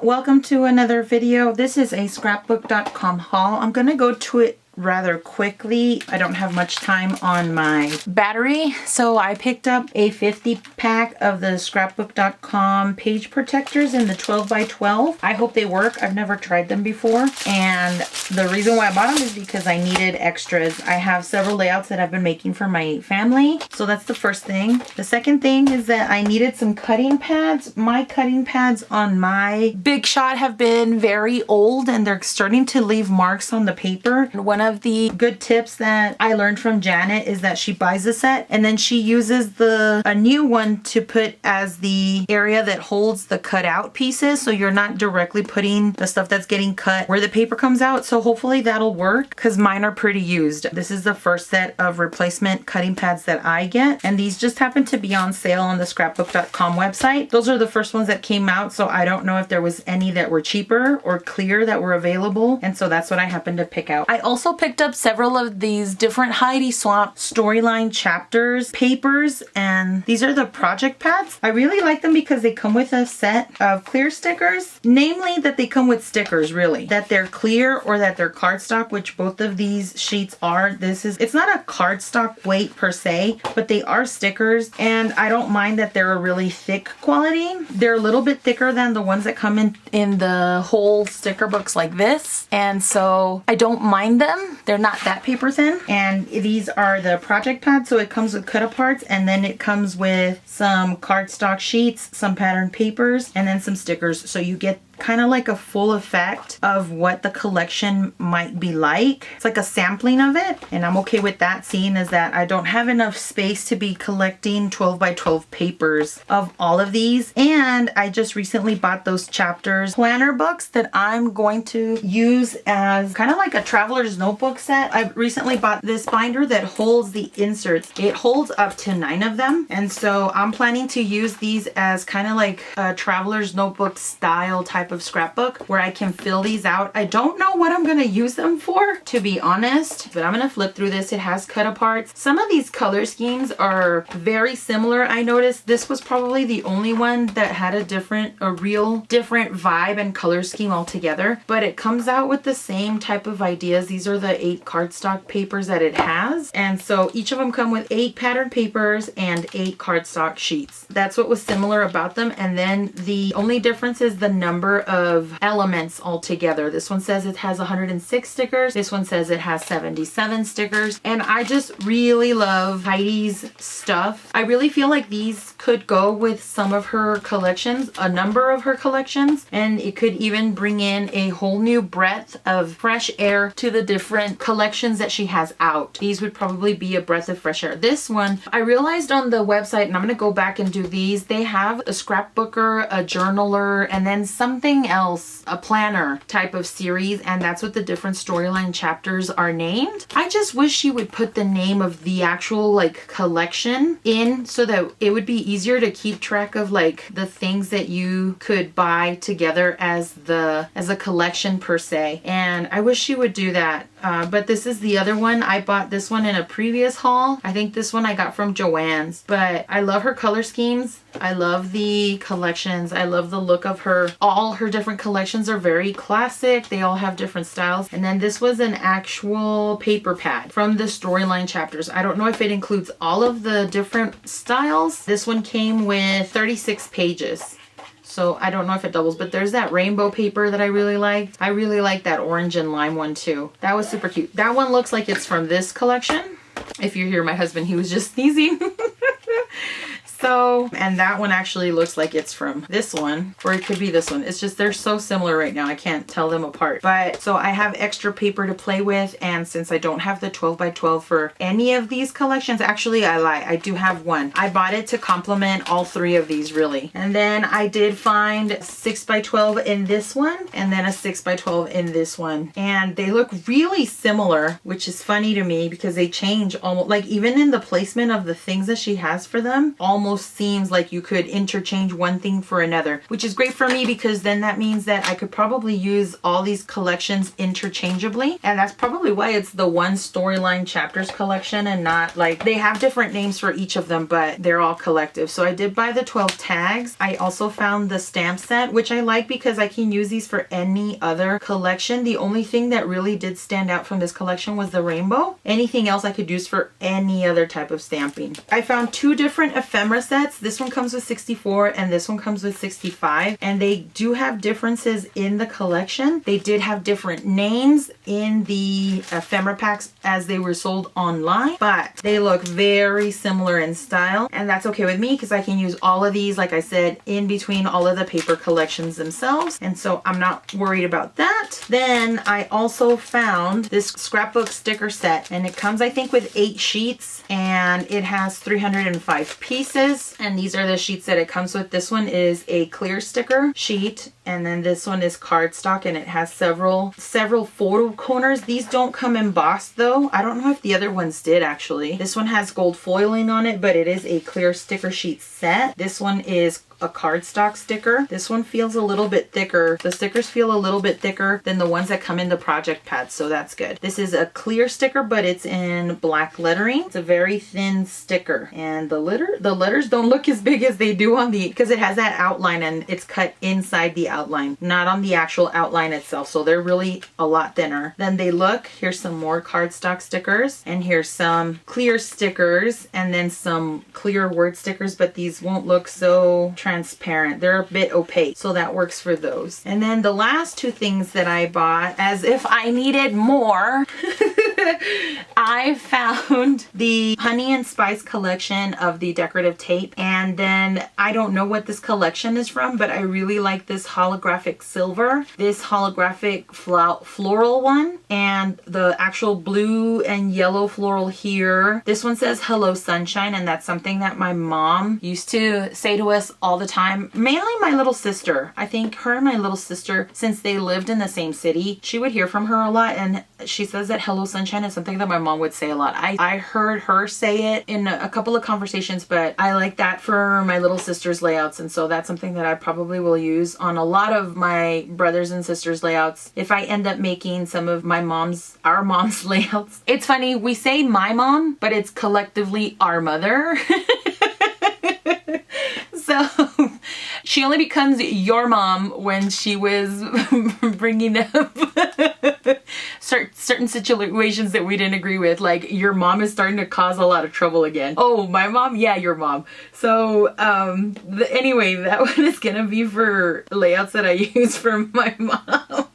Welcome to another video. This is a scrapbook.com haul. I'm gonna go to it rather quickly. I don't have much time on my battery, so I picked up a 50 pack of the scrapbook.com page protectors in the 12 by 12. I hope they work. I've never tried them before, and the reason why I bought them is because I needed extras. I have several layouts that I've been making for my family, so that's the first thing. The second thing is that I needed some cutting pads. My cutting pads on my Big Shot have been very old and they're starting to leave marks on the paper. One of the good tips that I learned from Janet is that she buys a set and then she uses a new one to put as the area that holds the cut out pieces, so you're not directly putting the stuff that's getting cut where the paper comes out. So hopefully that'll work because mine are pretty used. This is the first set of replacement cutting pads that I get, and these just happen to be on sale on the scrapbook.com website. Those are the first ones that came out, so I don't know if there was any that were cheaper or clear that were available, and so that's what I happened to pick out. I also picked up several of these different Heidi Swapp storyline chapters papers, and these are the project pads. I really like them because they come with a set of clear stickers, namely that they come with stickers, really, that they're clear or that they're cardstock, which both of these sheets are. It's not a cardstock weight per se, but they are stickers, and I don't mind that they're a really thick quality. They're a little bit thicker than the ones that come in the whole sticker books like this, and so I don't mind them. They're not that paper thin, and these are the project pads, so it comes with cut aparts, and then it comes with some cardstock sheets, some pattern papers, and then some stickers, so you get kind of like a full effect of what the collection might be like. It's like a sampling of it, and I'm okay with that, seeing as that I don't have enough space to be collecting 12 by 12 papers of all of these. And I just recently bought those chapters planner books that I'm going to use as kind of like a traveler's notebook set. I recently bought this binder that holds the inserts. It holds up to 9 of them, and so I'm planning to use these as kind of like a traveler's notebook style type of scrapbook where I can fill these out. I don't know what I'm going to use them for, to be honest, but I'm going to flip through this. It has cut aparts. Some of these color schemes are very similar. I noticed this was probably the only one that had a real different vibe and color scheme altogether, but it comes out with the same type of ideas. These are the 8 cardstock papers that it has, and so each of them come with 8 patterned papers and 8 cardstock sheets. That's what was similar about them, and then the only difference is the number of elements altogether. This one says it has 106 stickers. This one says it has 77 stickers. And I just really love Heidi's stuff. I really feel like these could go with some of her collections, a number of her collections, and it could even bring in a whole new breath of fresh air to the different collections that she has out. These would probably be a breath of fresh air. This one, I realized on the website, and I'm going to go back and do these, they have a scrapbooker, a journaler, and then something else, a planner type of series, and that's what the different storyline chapters are named. I just wish she would put the name of the actual like collection in so that it would be easier to keep track of like the things that you could buy together as a collection per se, and I wish she would do that. But this is the other one. I bought this one in a previous haul. I think this one I got from Joann's, but I love her color schemes. I love the collections. I love the look of her. All her different collections are very classic. They all have different styles. And then this was an actual paper pad from the storyline chapters. I don't know if it includes all of the different styles. This one came with 36 pages. So I don't know if it doubles, but there's that rainbow paper that I really liked. I really like that orange and lime one too. That was super cute. That one looks like it's from this collection. If you hear my husband, he was just sneezing. So, and that one actually looks like it's from this one, or it could be this one. It's just, they're so similar right now, I can't tell them apart. But, so I have extra paper to play with, and since I don't have the 12 by 12 for any of these collections, actually I lie, I do have one. I bought it to complement all 3 of these really. And then I did find 6 by 12 in this one, and then a 6 by 12 in this one. And they look really similar, which is funny to me because they change almost, like even in the placement of the things that she has for them, almost almost seems like you could interchange one thing for another, which is great for me because then that means that I could probably use all these collections interchangeably. And that's probably why it's the One Storyline Chapters collection and not like, they have different names for each of them, but they're all collective. So I did buy the 12 tags. I also found the stamp set, which I like because I can use these for any other collection. The only thing that really did stand out from this collection was the rainbow. Anything else I could use for any other type of stamping. I found two different ephemera sets. This one comes with 64 and this one comes with 65, and they do have differences in the collection. They did have different names in the ephemera packs as they were sold online, but they look very similar in style, and that's okay with me because I can use all of these, like I said, in between all of the paper collections themselves, and so I'm not worried about that. Then I also found this scrapbook sticker set, and it comes I think with 8 sheets, and it has 305 pieces, and these are the sheets that it comes with. This one is a clear sticker sheet, and then this one is cardstock, and it has several photo corners. These don't come embossed though. I don't know if the other ones did actually. This one has gold foiling on it, but it is a clear sticker sheet set. This one is a cardstock sticker. This one feels a little bit thicker. The stickers feel a little bit thicker than the ones that come in the project pads, so that's good. This is a clear sticker, but it's in black lettering. It's a very thin sticker, and the letters don't look as big as they do on the, because it has that outline and it's cut inside the outline, not on the actual outline itself, so they're really a lot thinner than they look. Here's some more cardstock stickers, and here's some clear stickers, and then some clear word stickers, but these won't look so transparent. They're a bit opaque, so that works for those. And then the last two things that I bought, as if I needed more, I found the Honey and Spice collection of the decorative tape, and then I don't know what this collection is from, but I really like this holographic silver, this holographic floral one, and the actual blue and yellow floral here. This one says Hello Sunshine, and that's something that my mom used to say to us all the time, mainly my little sister. I think her and my little sister, since they lived in the same city, she would hear from her a lot, and she says that Hello Sunshine is something that my mom would say a lot. I heard her say it in a couple of conversations, but I like that for my little sister's layouts, and so that's something that I probably will use on a lot of my brothers and sisters layouts if I end up making some of our mom's layouts. It's funny, we say my mom, but it's collectively our mother. So she only becomes your mom when she was bringing up certain situations that we didn't agree with. Like, your mom is starting to cause a lot of trouble again. Oh, my mom? Yeah, your mom. So anyway, that one is gonna be for layouts that I use for my mom.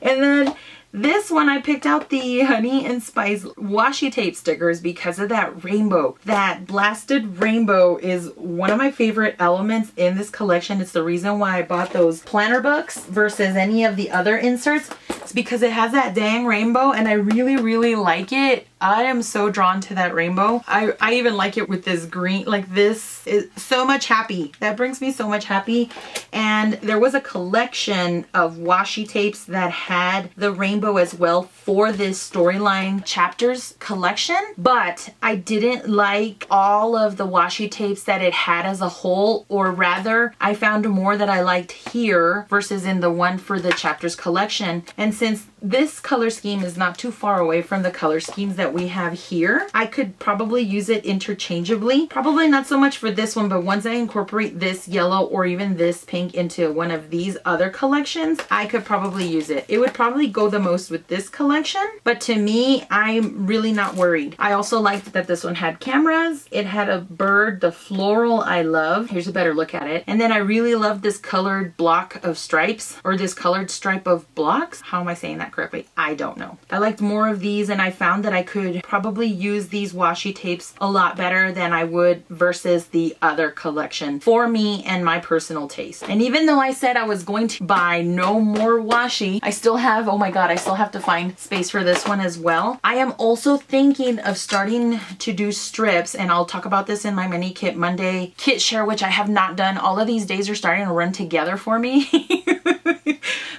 And then this one, I picked out the Honey and Spice washi tape stickers because of that rainbow. That blasted rainbow is one of my favorite elements in this collection. It's the reason why I bought those planner books versus any of the other inserts. It's because it has that dang rainbow, and I really, really like it. I am so drawn to that rainbow. I even like it with this green, like this is so much happy. That brings me so much happy. And there was a collection of washi tapes that had the rainbow as well for this Storyline Chapters collection, but I didn't like all of the washi tapes that it had as a whole, or rather I found more that I liked here versus in the one for the Chapters collection. And since this color scheme is not too far away from the color schemes that we have here, I could probably use it interchangeably. Probably not so much for this one, but once I incorporate this yellow or even this pink into one of these other collections, I could probably use it. It would probably go the most with this collection, but to me, I'm really not worried. I also liked that this one had cameras. It had a bird, the floral I love. Here's a better look at it. And then I really love this colored block of stripes, or this colored stripe of blocks. How am I saying that correctly? I don't know. I liked more of these, and I found that I could probably use these washi tapes a lot better than I would versus the other collection for me and my personal taste. And even though I said I was going to buy no more washi, I still have, oh my god, I still have to find space for this one as well. I am also thinking of starting to do strips, and I'll talk about this in my Mini Kit Monday kit share, which I have not done. All of these days are starting to run together for me.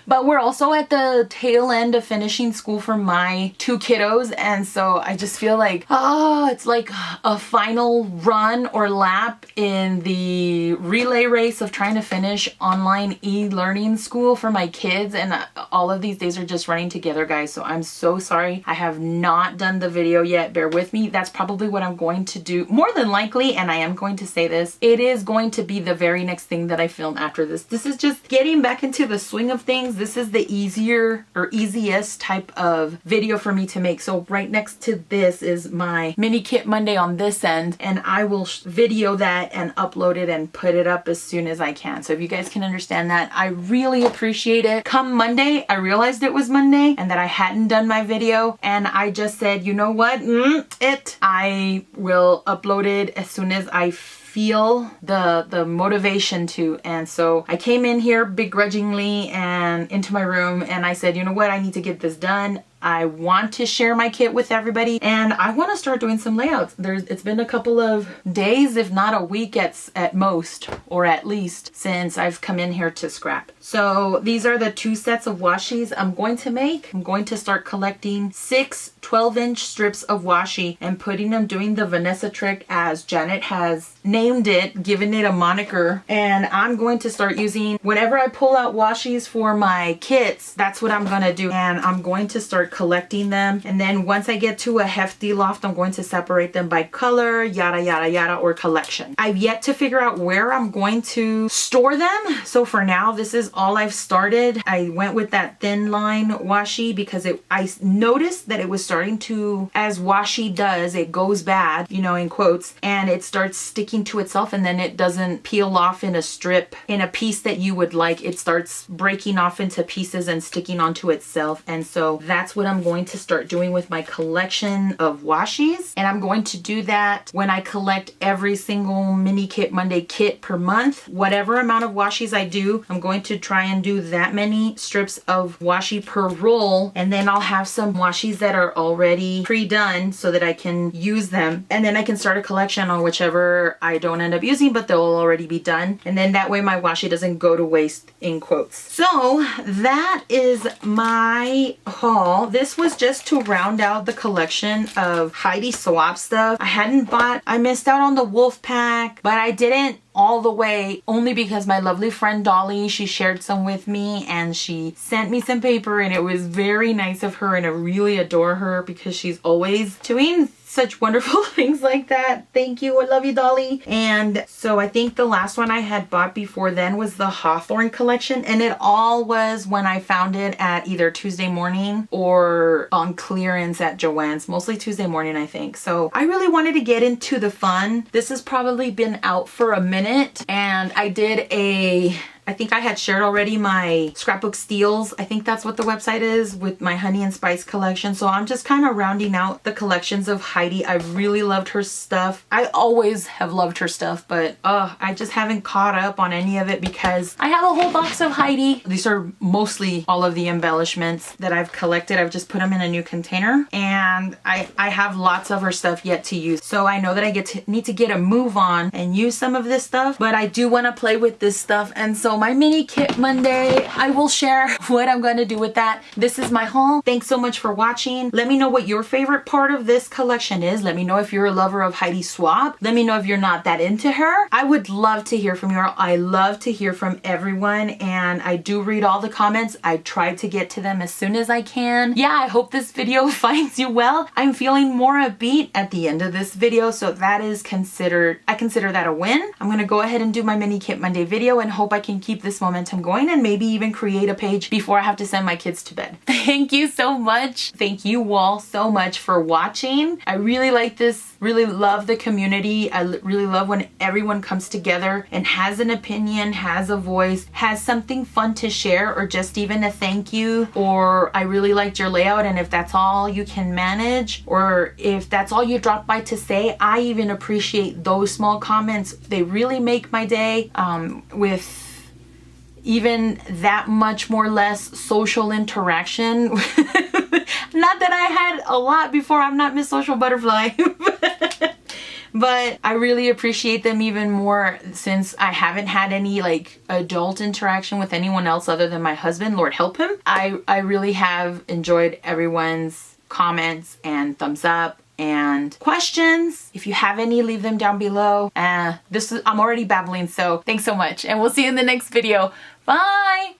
But we're also at the tail end of finishing school for my 2 kiddos, and so I just feel like, it's like a final run or lap in the relay race of trying to finish online e-learning school for my kids, and all of these days are just running together, guys. So I'm so sorry I have not done the video yet. Bear with me. That's probably what I'm going to do more than likely, and I am going to say this, it is going to be the very next thing that I film after this. This is just getting back into the swing of things. This is the easier or easiest type of video for me to make. So right next to this is my mini kit Monday on this end, and I will video that and upload it and put it up as soon as I can. So if you guys can understand that, I really appreciate it. Come Monday, I realized it was Monday and that I hadn't done my video, and I just said, you know what, I will upload it as soon as I feel the motivation to. And so I came in here begrudgingly and into my room, and I said, you know what, I need to get this done. I want to share my kit with everybody, and I want to start doing some layouts. It's been a couple of days, if not a week at most, or at least, since I've come in here to scrap. So these are the 2 sets of washi I'm going to make. I'm going to start collecting 6 12-inch strips of washi and putting them, doing the Vanessa trick as Janet has named it, given it a moniker. And I'm going to start using, whenever I pull out washis for my kits, that's what I'm going to do. And I'm going to start collecting them, and then once I get to a hefty loft, I'm going to separate them by color, yada yada yada, or collection. I've yet to figure out where I'm going to store them, so for now this is all I've started. I went with that thin line washi because I noticed that it was starting to, as washi does, it goes bad, you know, in quotes, and it starts sticking to itself, and then it doesn't peel off in a strip, in a piece that you would like. It starts breaking off into pieces and sticking onto itself, and so that's what I'm going to start doing with my collection of washis. And I'm going to do that when I collect every single Mini Kit Monday kit per month. Whatever amount of washis I do, I'm going to try and do that many strips of washi per roll, and then I'll have some washis that are already pre-done so that I can use them, and then I can start a collection on whichever I don't end up using, but they'll already be done, and then that way my washi doesn't go to waste, in quotes. So that is my haul. This was just to round out the collection of Heidi Swapp stuff. I missed out on the Wolfpack, but I didn't all the way, only because my lovely friend Dolly, she shared some with me and she sent me some paper, and it was very nice of her, and I really adore her because she's always doing such wonderful things like that. Thank you. I love you, Dolly. And so I think the last one I had bought before then was the Hawthorne collection, and it all was when I found it at either Tuesday Morning or on clearance at Joann's, mostly Tuesday Morning, I think. So I really wanted to get into the fun. This has probably been out for a minute, and I did I think I had shared already my Scrapbook Steals. I think that's what the website is, with my Honey and Spice collection. So I'm just kind of rounding out the collections of Heidi. I really loved her stuff. I always have loved her stuff, but I just haven't caught up on any of it because I have a whole box of Heidi. These are mostly all of the embellishments that I've collected. I've just put them in a new container, and I have lots of her stuff yet to use. So I know that I need to get a move on and use some of this stuff, but I do want to play with this stuff. And so my Mini Kit Monday, I will share what I'm going to do with that. This is my haul. Thanks so much for watching. Let me know what your favorite part of this collection is. Let me know if you're a lover of Heidi Swapp. Let me know if you're not that into her. I would love to hear from you. I love to hear from everyone, and I do read all the comments. I try to get to them as soon as I can. Yeah, I hope this video finds you well. I'm feeling more upbeat at the end of this video, so that is I consider that a win. I'm going to go ahead and do my Mini Kit Monday video and hope I can keep this momentum going, and maybe even create a page before I have to send my kids to bed. Thank you so much. Thank you all so much for watching. I really like this, really love the community. I really love when everyone comes together and has an opinion, has a voice, has something fun to share, or just even a thank you, or I really liked your layout, and if that's all you can manage, or if that's all you drop by to say, I even appreciate those small comments. They really make my day, with even that much more less social interaction. Not that I had a lot before. I'm not Miss Social Butterfly. But I really appreciate them even more since I haven't had any like adult interaction with anyone else other than my husband, Lord help him. I really have enjoyed everyone's comments and thumbs up and questions. If you have any, leave them down below. I'm already babbling, so thanks so much, and we'll see you in the next video. Bye!